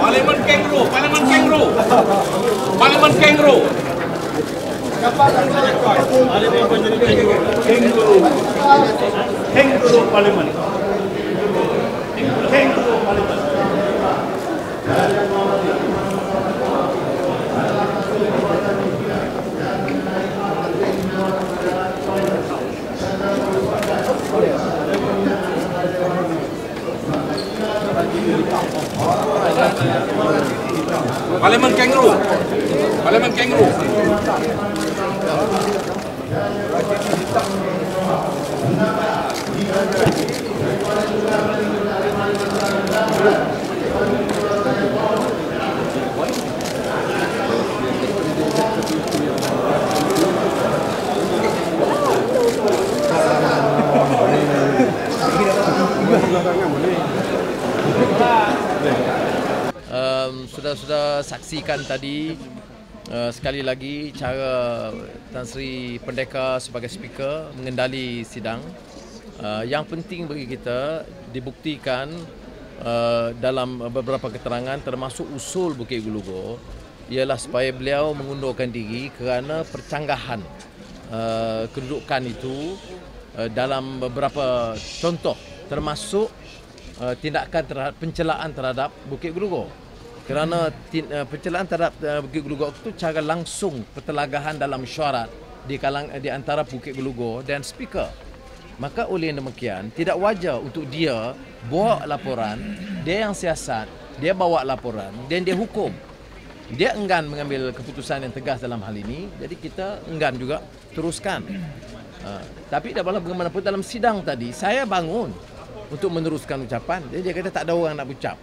Parlimen kangaroo, Parlimen kangaroo, Parlimen kangaroo. Kangaroo Parlimen. Kangaroo Parlimen. Parlimen kangaroo. Parlimen kangaroo. Sudah saksikan tadi sekali lagi cara Tan Sri Pendekar sebagai speaker mengendali sidang. Yang penting bagi kita dibuktikan dalam beberapa keterangan termasuk usul Bukit Gulugo ialah supaya beliau mengundurkan diri kerana percanggahan kedudukan itu dalam beberapa contoh termasuk tindakan terhadap pencelaan terhadap Bukit Gulugo. Kerana pencelaan terhadap Bukit Gulugo itu cara langsung pertelagahan dalam mesyuarat di antara Bukit Gulugo dan speaker. Maka oleh demikian tidak wajar untuk dia bawa laporan, dia yang siasat, dia bawa laporan dan dia hukum. Dia enggan mengambil keputusan yang tegas dalam hal ini, jadi kita enggan juga teruskan. Tapi bagaimanapun dalam sidang tadi saya bangun untuk meneruskan ucapan, jadi dia kata tak ada orang nak ucap.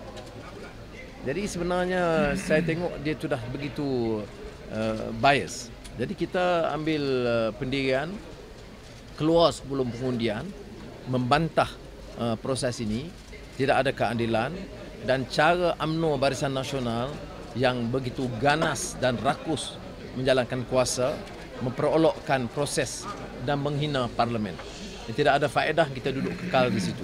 Jadi sebenarnya saya tengok dia sudah begitu bias. Jadi kita ambil pendirian keluar sebelum pengundian membantah proses ini, tidak ada keadilan dan cara UMNO Barisan Nasional yang begitu ganas dan rakus menjalankan kuasa, memperolokkan proses dan menghina parlimen. Tidak ada faedah kita duduk kekal di situ.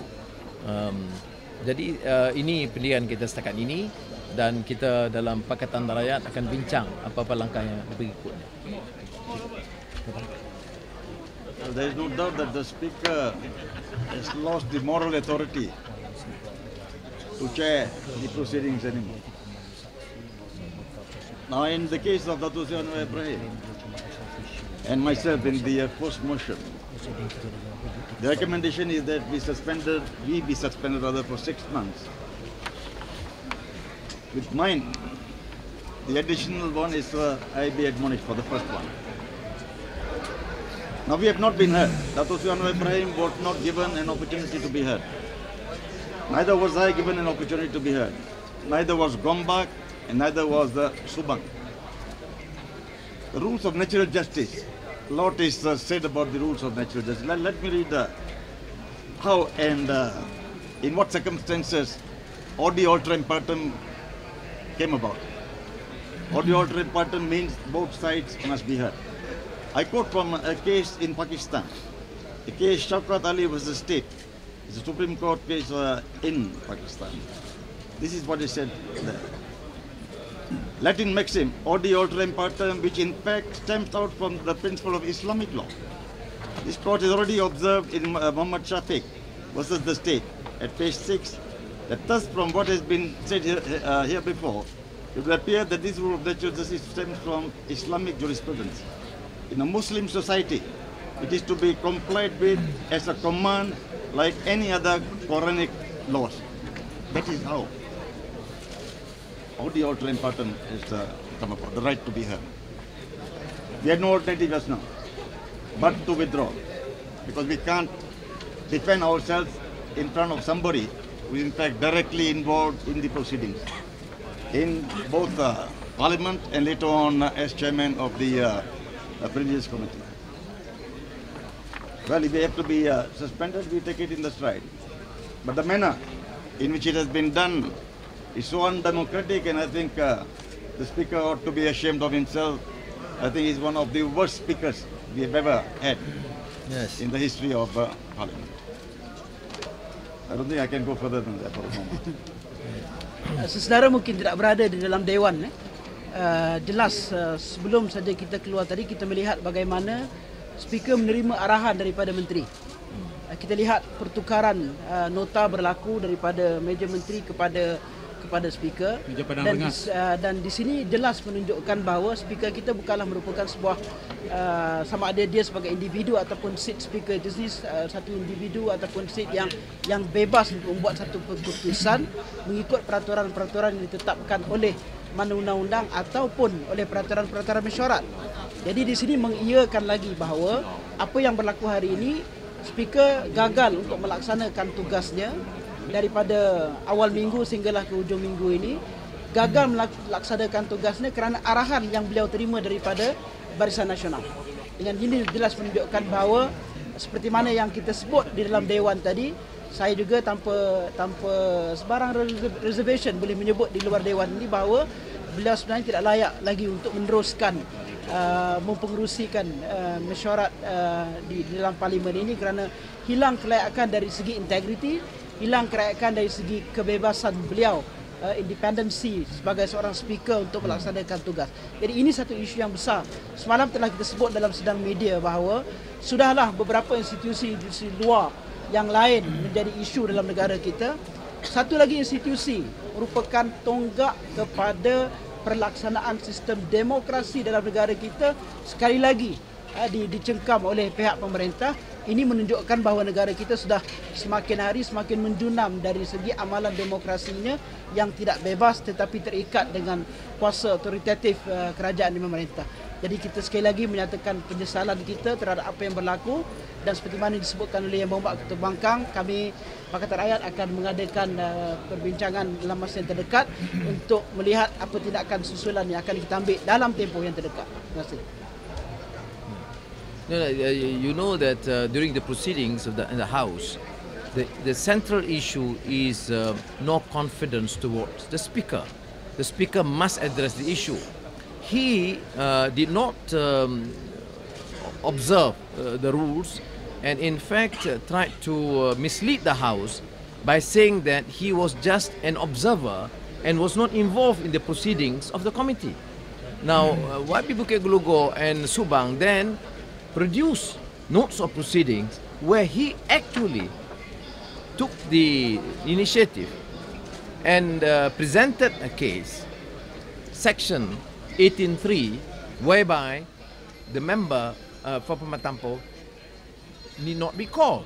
Jadi ini pendirian kita setakat ini dan kita dalam Pakatan Rakyat akan bincang apa-apa langkah yang berikutnya. There is no doubt that the Speaker has lost the moral authority to chair the proceedings anymore. Now, in the case of Datuk Seri Anwar Ibrahim and myself in the post motion, the recommendation is that we be suspended for 6 months. With mine, the additional one is I be admonished for the first one. Now we have not been heard. Datuk Seri Anwar Ibrahim was not given an opportunity to be heard. Neither was I given an opportunity to be heard. Neither was Gombak and neither was Subang. The rules of natural justice. A lot is said about the rules of natural justice. Let me read how and in what circumstances Audi alteram partem came about. Audi alteram partem means both sides must be heard. I quote from a case in Pakistan, the case Shaukat Ali versus State. It's a Supreme Court case in Pakistan. This is what is said there. Latin maxim, Audi alteram partem, which in fact stems out from the principle of Islamic law. This court has already observed in Muhammad Shafiq versus the State at page 6 that thus from what has been said here before, it would appear that this rule of natural justice stems from Islamic jurisprudence. In a Muslim society, it is to be complied with as a command like any other Quranic laws. That is how Audi alteram partem is come about, the right to be heard. We had no alternative just now but to withdraw, because we can't defend ourselves in front of somebody who is in fact directly involved in the proceedings. In both Parliament and later on as chairman of the Privileges Committee. Well, if we have to be suspended, we take it in the stride. But the manner in which it has been done is so undemocratic, and I think the Speaker ought to be ashamed of himself. I think he's one of the worst speakers we have ever had in the history of Parliament. I don't think I can go further than that for the moment. Saudara mungkin tidak berada di dalam Dewan. Jelas sebelum saja kita keluar tadi, kita melihat bagaimana Speaker menerima arahan daripada Menteri. Kita lihat pertukaran nota berlaku daripada meja Menteri kepada Speaker, dan di sini jelas menunjukkan bahawa Speaker kita bukanlah merupakan sebuah sama ada dia sebagai individu ataupun seat Speaker itu sendiri satu individu ataupun seat yang bebas untuk membuat satu keputusan mengikut peraturan-peraturan yang ditetapkan oleh mana undang-undang ataupun oleh peraturan-peraturan mesyuarat. Jadi di sini mengiyakan lagi bahawa apa yang berlaku hari ini, Speaker gagal untuk melaksanakan tugasnya daripada awal minggu sehinggalah ke hujung minggu ini, gagal melaksanakan tugasnya kerana arahan yang beliau terima daripada Barisan Nasional. Dengan ini jelas menunjukkan bahawa seperti mana yang kita sebut di dalam Dewan tadi, saya juga tanpa sebarang reservation boleh menyebut di luar Dewan ini bahawa beliau sebenarnya tidak layak lagi untuk meneruskan mempengerusikan mesyuarat di dalam Parlimen ini kerana hilang kelayakan dari segi integriti, hilang kelayakan dari segi kebebasan beliau, independensi sebagai seorang speaker untuk melaksanakan tugas. Jadi ini satu isu yang besar. Semalam telah kita sebut dalam sidang media bahawa sudahlah beberapa institusi luar yang lain menjadi isu dalam negara kita. Satu lagi institusi merupakan tonggak kepada pelaksanaan sistem demokrasi dalam negara kita sekali lagi dicengkam oleh pihak pemerintah. Ini menunjukkan bahawa negara kita sudah semakin hari semakin menjunam dari segi amalan demokrasinya yang tidak bebas tetapi terikat dengan kuasa otoritatif kerajaan dan pemerintah. Jadi kita sekali lagi menyatakan penyesalan kita terhadap apa yang berlaku, dan seperti mana disebutkan oleh Yang Berhormat Ketua Bangkang, kami Pakatan Rakyat akan mengadakan perbincangan dalam masa yang terdekat untuk melihat apa tindakan susulan yang akan kita ambil dalam tempoh yang terdekat. Terima kasih. No, you know that during the proceedings of in the House, the central issue is no confidence towards the Speaker. The Speaker must address the issue. He did not observe the rules, and in fact tried to mislead the House by saying that he was just an observer and was not involved in the proceedings of the committee. Now, YB Bukit Gelugo and Subang then produced notes of proceedings where he actually took the initiative and presented a case, section 18.3, whereby the member for Pematampo need not be called.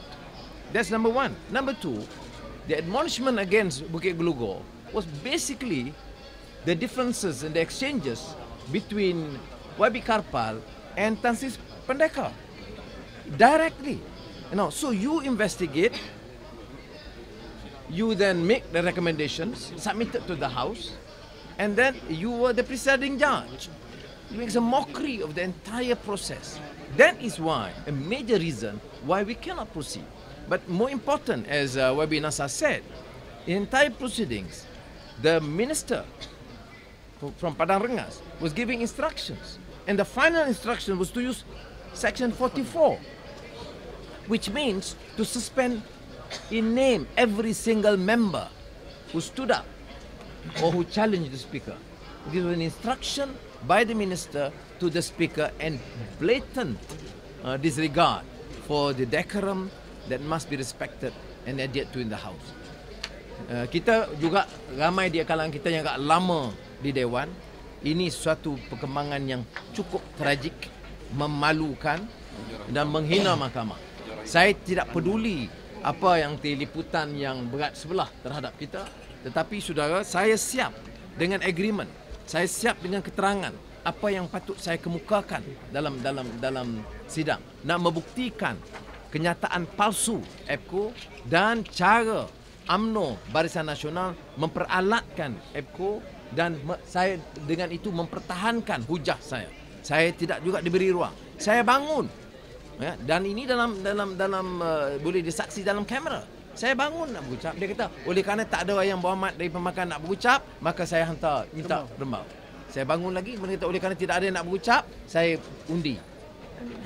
That's number one. Number two, the admonishment against Bukit Gelugo was basically the differences and the exchanges between YB Karpal and Tan Sri Pandekar directly. So you investigate, you then make the recommendations submitted to the House, and then you were the presiding judge. It makes a mockery of the entire process. That is why, a major reason why we cannot proceed. But more important, as YB Nasar said, in entire proceedings, the minister from Padang Rengas was giving instructions, and the final instruction was to use section 44, which means to suspend in name every single member who stood up or who challenged the Speaker. This was an instruction by the minister to the Speaker, and blatant disregard for the decorum that must be respected and adhered to in the House. Kita juga ramai di kalangan kita yang agak lama di Dewan. Ini suatu perkembangan yang cukup tragik, memalukan dan menghina mahkamah. Saya tidak peduli apa yang liputan yang berat sebelah terhadap kita, tetapi saudara, saya siap dengan agreement. Saya siap dengan keterangan apa yang patut saya kemukakan dalam sidang, nak membuktikan kenyataan palsu Apco dan cara UMNO Barisan Nasional memperalatkan Apco dan saya dengan itu mempertahankan hujah saya. Saya tidak juga diberi ruang. Saya bangun. Ya, dan ini dalam boleh disaksi dalam kamera. Saya bangun nak berucap. Dia kata, oleh kerana tak ada yang berhormat dari pemakan nak berucap, maka saya hantar minta rembau. Saya bangun lagi, mereka kata oleh kerana tidak ada yang nak berucap, saya undi. I mean,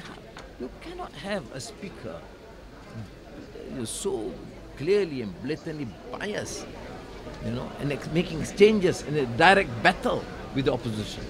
you cannot have a speaker so clearly and blatantly biased, and making exchanges in a direct battle with the opposition.